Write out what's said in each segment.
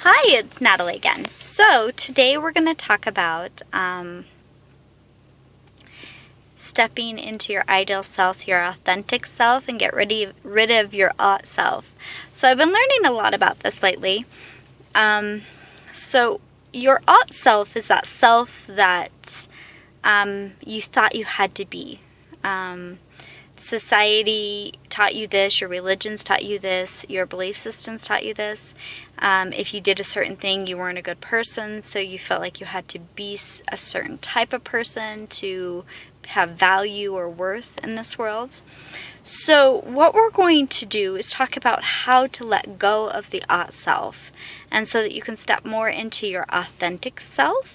Hi, it's Natalie again. So today we're going to talk about stepping into your ideal self, your authentic self, and get rid of your ought self. So I've been learning a lot about this lately. So your ought self is that self that you thought you had to be. Society taught you this, your religions taught you this, your belief systems taught you this. If you did a certain thing, you weren't a good person, so you felt like you had to be a certain type of person to have value or worth in this world. So what we're going to do is talk about how to let go of the ought self, and so that you can step more into your authentic self.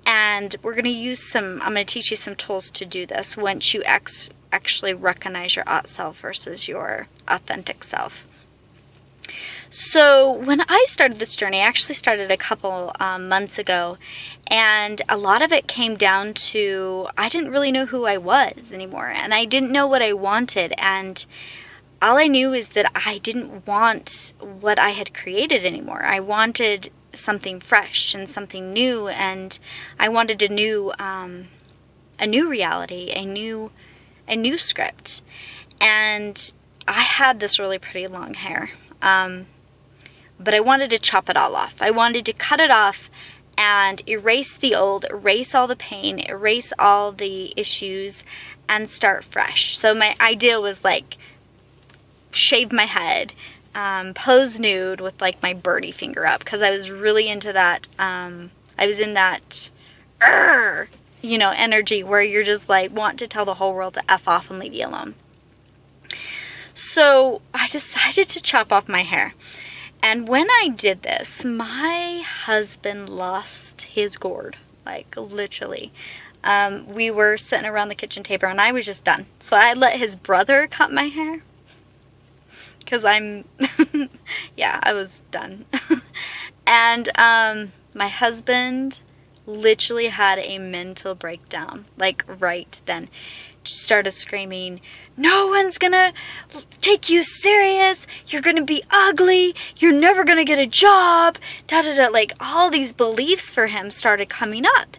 And we're going to use I'm going to teach you some tools to do this once you actually recognize your ought self versus your authentic self. So when I started this journey, I actually started a couple months ago, and a lot of it came down to I didn't really know who I was anymore, and I didn't know what I wanted, and all I knew is that I didn't want what I had created anymore. I wanted something fresh and something new, and I wanted a new reality, a new script. And I had this really pretty long hair, but I wanted to chop it all off. I wanted to cut it off and erase the old, erase all the pain, erase all the issues, and start fresh. So my idea was like shave my head, pose nude with like my birdie finger up, because I was really into that. I was in that energy where you're just like want to tell the whole world to F off and leave you alone. So I decided to chop off my hair. And when I did this, my husband lost his gourd, like literally. We were sitting around the kitchen table and I was just done. So I let his brother cut my hair, because I was done. And my husband literally had a mental breakdown, like right then. Started screaming, "No one's gonna take you serious, you're gonna be ugly, you're never gonna get a job," da da da. Like all these beliefs for him started coming up.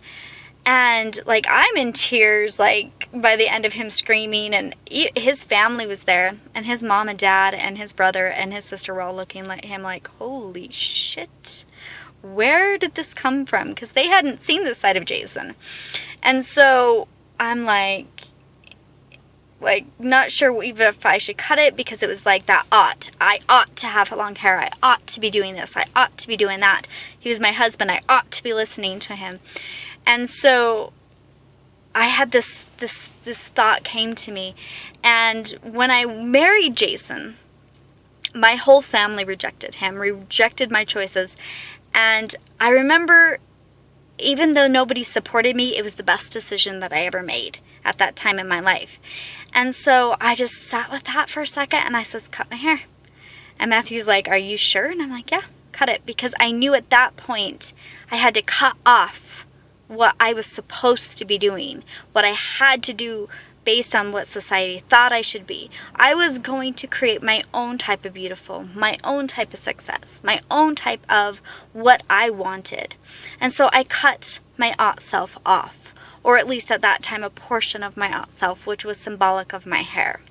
And like I'm in tears, like by the end of him screaming, and his family was there, and his mom and dad and his brother and his sister were all looking at him like, holy shit, where did this come from? Because they hadn't seen this side of Jason. And so I'm like not sure even if I should cut it, because it was like that I ought to have long hair, I ought to be doing this, I ought to be doing that. He was my husband, I ought to be listening to him. And so I had this thought came to me. And when I married Jason, my whole family rejected him, rejected my choices. And I remember, even though nobody supported me, it was the best decision that I ever made at that time in my life. And so I just sat with that for a second, and I said, cut my hair. And Matthew's like, are you sure? And I'm like, yeah, cut it. Because I knew at that point I had to cut off what I was supposed to be doing, what I had to do based on what society thought I should be. I was going to create my own type of beautiful, my own type of success, my own type of what I wanted. And so I cut my ought self off, or at least at that time a portion of my ought self, which was symbolic of my hair.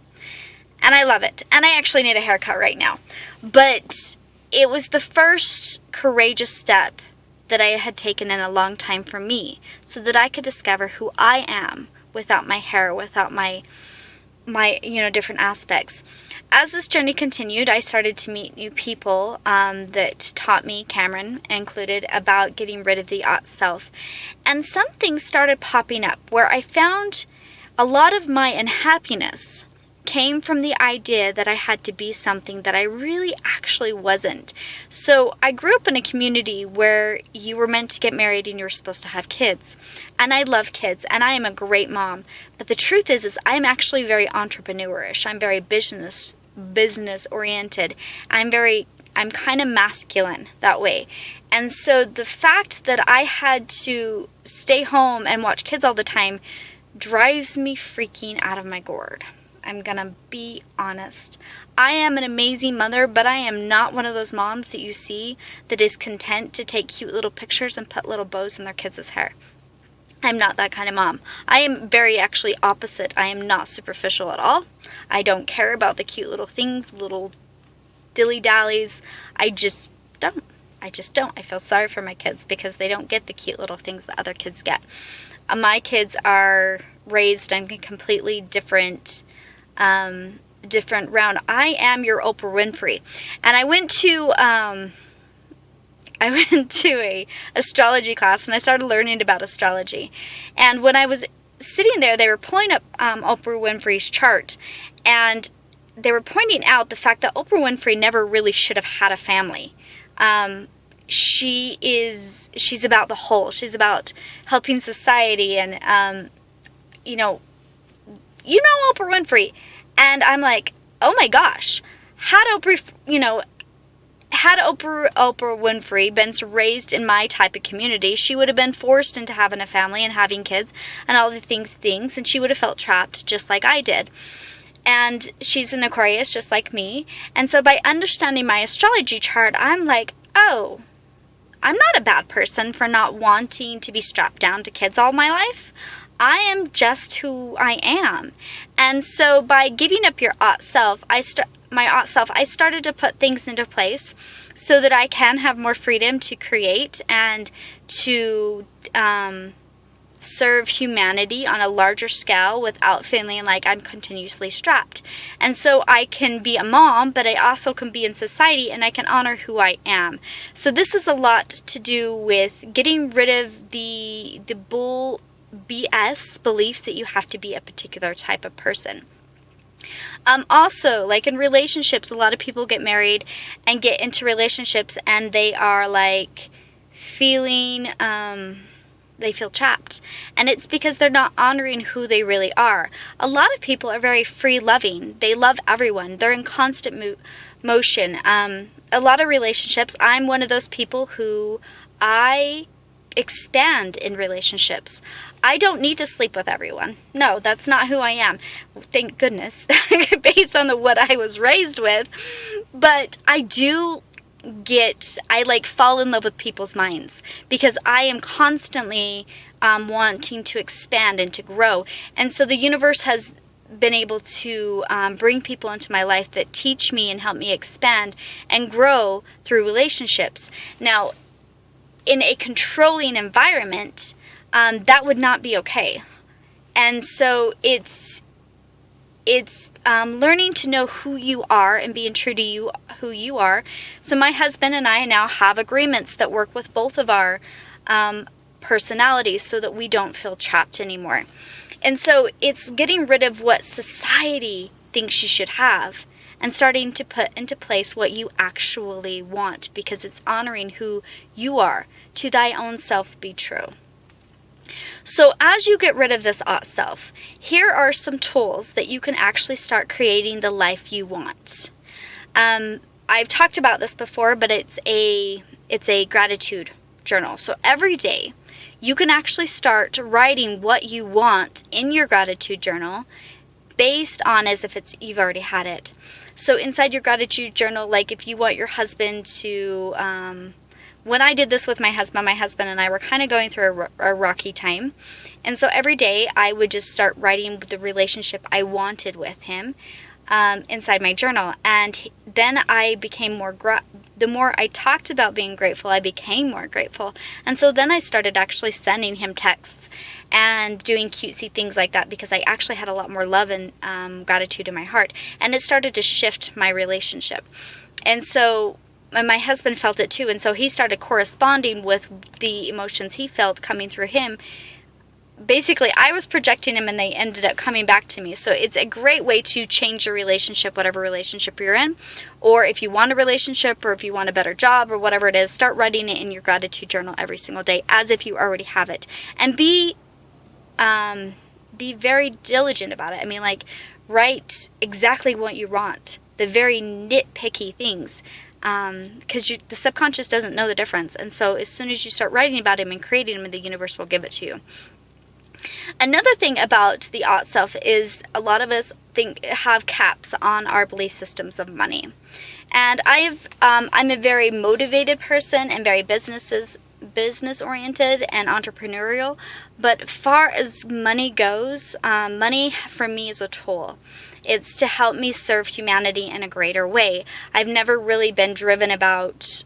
And I love it. And I actually need a haircut right now. But it was the first courageous step that I had taken in a long time for me, so that I could discover who I am without my hair, without my different aspects. As this journey continued, I started to meet new people that taught me, Cameron included, about getting rid of the ought self. And some things started popping up where I found a lot of my unhappiness came from the idea that I had to be something that I really actually wasn't. So I grew up in a community where you were meant to get married and you were supposed to have kids. And I love kids, and I am a great mom. But the truth is I'm actually very entrepreneurish. I'm very business oriented. I'm kind of masculine that way. And so the fact that I had to stay home and watch kids all the time drives me freaking out of my gourd. I'm gonna be honest. I am an amazing mother, but I am not one of those moms that you see that is content to take cute little pictures and put little bows in their kids' hair. I'm not that kind of mom. I am very actually opposite. I am not superficial at all. I don't care about the cute little things, little dilly-dallies. I just don't. I feel sorry for my kids because they don't get the cute little things that other kids get. My kids are raised in a completely different round. I am your Oprah Winfrey. And I went to a astrology class, and I started learning about astrology. And when I was sitting there, they were pulling up Oprah Winfrey's chart, and they were pointing out the fact that Oprah Winfrey never really should have had a family. She's about the whole. She's about helping society, and you know Oprah Winfrey. And I'm like, oh my gosh, had Oprah Winfrey been raised in my type of community, she would have been forced into having a family and having kids and all the things, and she would have felt trapped just like I did. And she's an Aquarius just like me. And so by understanding my astrology chart, I'm like, oh, I'm not a bad person for not wanting to be strapped down to kids all my life. I am just who I am. And so by giving up your ought self, I started to put things into place so that I can have more freedom to create and to serve humanity on a larger scale without feeling like I'm continuously strapped. And so I can be a mom, but I also can be in society, and I can honor who I am. So this is a lot to do with getting rid of the bull BS beliefs that you have to be a particular type of person. Also, like in relationships, a lot of people get married and get into relationships, and they are like feeling they feel trapped, and it's because they're not honoring who they really are. A lot of people are very free-loving. They love everyone. They're in constant motion. A lot of relationships, I'm one of those people who I expand in relationships. I don't need to sleep with everyone. No, that's not who I am. Thank goodness, based on what I was raised with. But I fall in love with people's minds because I am constantly wanting to expand and to grow. And so the universe has been able to bring people into my life that teach me and help me expand and grow through relationships. Now, in a controlling environment, that would not be okay. And so it's learning to know who you are and being true to who you are. So my husband and I now have agreements that work with both of our personalities so that we don't feel trapped anymore. And so it's getting rid of what society thinks you should have and starting to put into place what you actually want, because it's honoring who you are. To thy own self be true. So as you get rid of this ought self, here are some tools that you can actually start creating the life you want. I've talked about this before, but it's a gratitude journal. So every day you can actually start writing what you want in your gratitude journal based on as if you've already had it. So inside your gratitude journal, like if you want your husband to, when I did this with my husband and I were kind of going through a rocky time. And so every day I would just start writing the relationship I wanted with him inside my journal. And then I became the more I talked about being grateful, I became more grateful. And so then I started actually sending him texts and doing cutesy things like that because I actually had a lot more love and gratitude in my heart. And it started to shift my relationship. And so my husband felt it too. And so he started corresponding with the emotions he felt coming through him. Basically, I was projecting him and they ended up coming back to me. So it's a great way to change your relationship, whatever relationship you're in. Or if you want a relationship or if you want a better job or whatever it is, start writing it in your gratitude journal every single day as if you already have it. And be very diligent about it. I mean, like, write exactly what you want. The very nitpicky things. Because the subconscious doesn't know the difference. And so as soon as you start writing about him and creating him, the universe will give it to you. Another thing about the ought self is a lot of us have caps on our belief systems of money. And I'm a very motivated person and very business oriented and entrepreneurial, but far as money goes, money for me is a tool. It's to help me serve humanity in a greater way. I've never really been driven about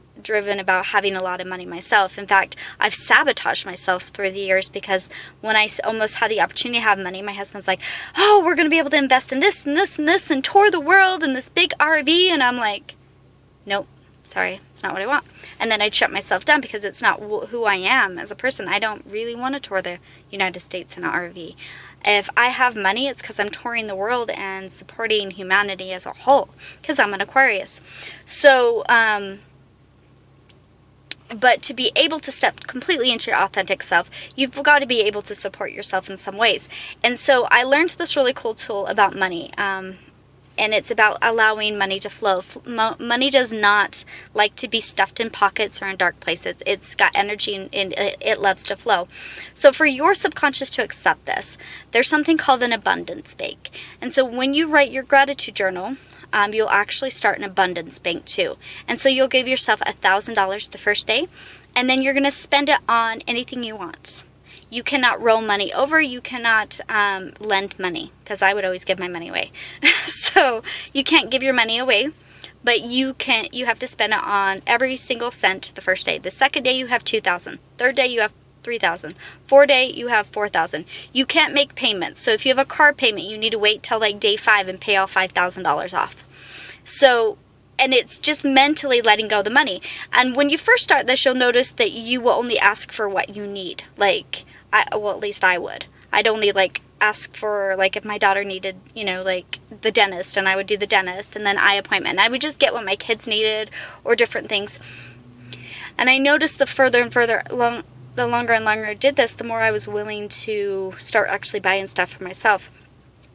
having a lot of money myself. In fact, I've sabotaged myself through the years, because when I almost had the opportunity to have money, my husband's like, oh, we're going to be able to invest in this and this and this and tour the world in this big RV. And I'm like, nope, sorry, it's not what I want. And then I'd shut myself down because it's not who I am as a person. I don't really want to tour the United States in an RV. If I have money, it's because I'm touring the world and supporting humanity as a whole, because I'm an Aquarius. So, but to be able to step completely into your authentic self, you've got to be able to support yourself in some ways. And so I learned this really cool tool about money, and it's about allowing money to flow. Money does not like to be stuffed in pockets or in dark places. It's got energy and it loves to flow. So for your subconscious to accept this, there's something called an abundance bank. And so when you write your gratitude journal, you'll actually start an abundance bank too. And so you'll give yourself $1,000 the first day, and then you're going to spend it on anything you want. You cannot roll money over. You cannot lend money, because I would always give my money away. So you can't give your money away, but you have to spend it on every single cent the first day. The second day you have $2,000. Third day you have $3,000. Fourth day you have $4,000. You can't make payments. So if you have a car payment, you need to wait till like day 5 and pay all $5,000 off. So, and it's just mentally letting go of the money. And when you first start this, you'll notice that you will only ask for what you need. Like, well, at least I would. I'd only ask for, if my daughter needed, the dentist, and I would do the dentist, and then eye appointment. And I would just get what my kids needed or different things. And I noticed the further and further the longer and longer I did this, the more I was willing to start actually buying stuff for myself.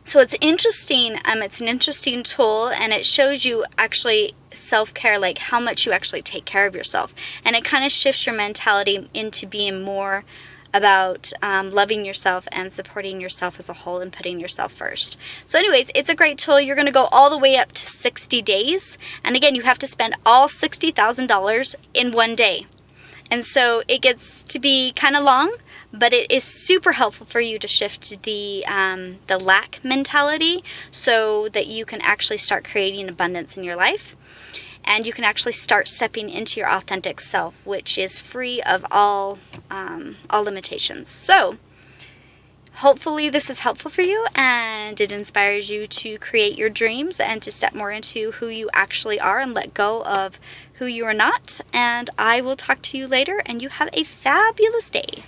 So it's interesting. It's an interesting tool, and it shows you actually self-care, like how much you actually take care of yourself. And it kind of shifts your mentality into being more about loving yourself and supporting yourself as a whole and putting yourself first. So anyways, it's a great tool. You're going to go all the way up to 60 days. And again, you have to spend all $60,000 in one day. And so it gets to be kind of long, but it is super helpful for you to shift the lack mentality, so that you can actually start creating abundance in your life. And you can actually start stepping into your authentic self, which is free of all limitations. So hopefully this is helpful for you, and it inspires you to create your dreams and to step more into who you actually are and let go of who you are not. And I will talk to you later, and you have a fabulous day.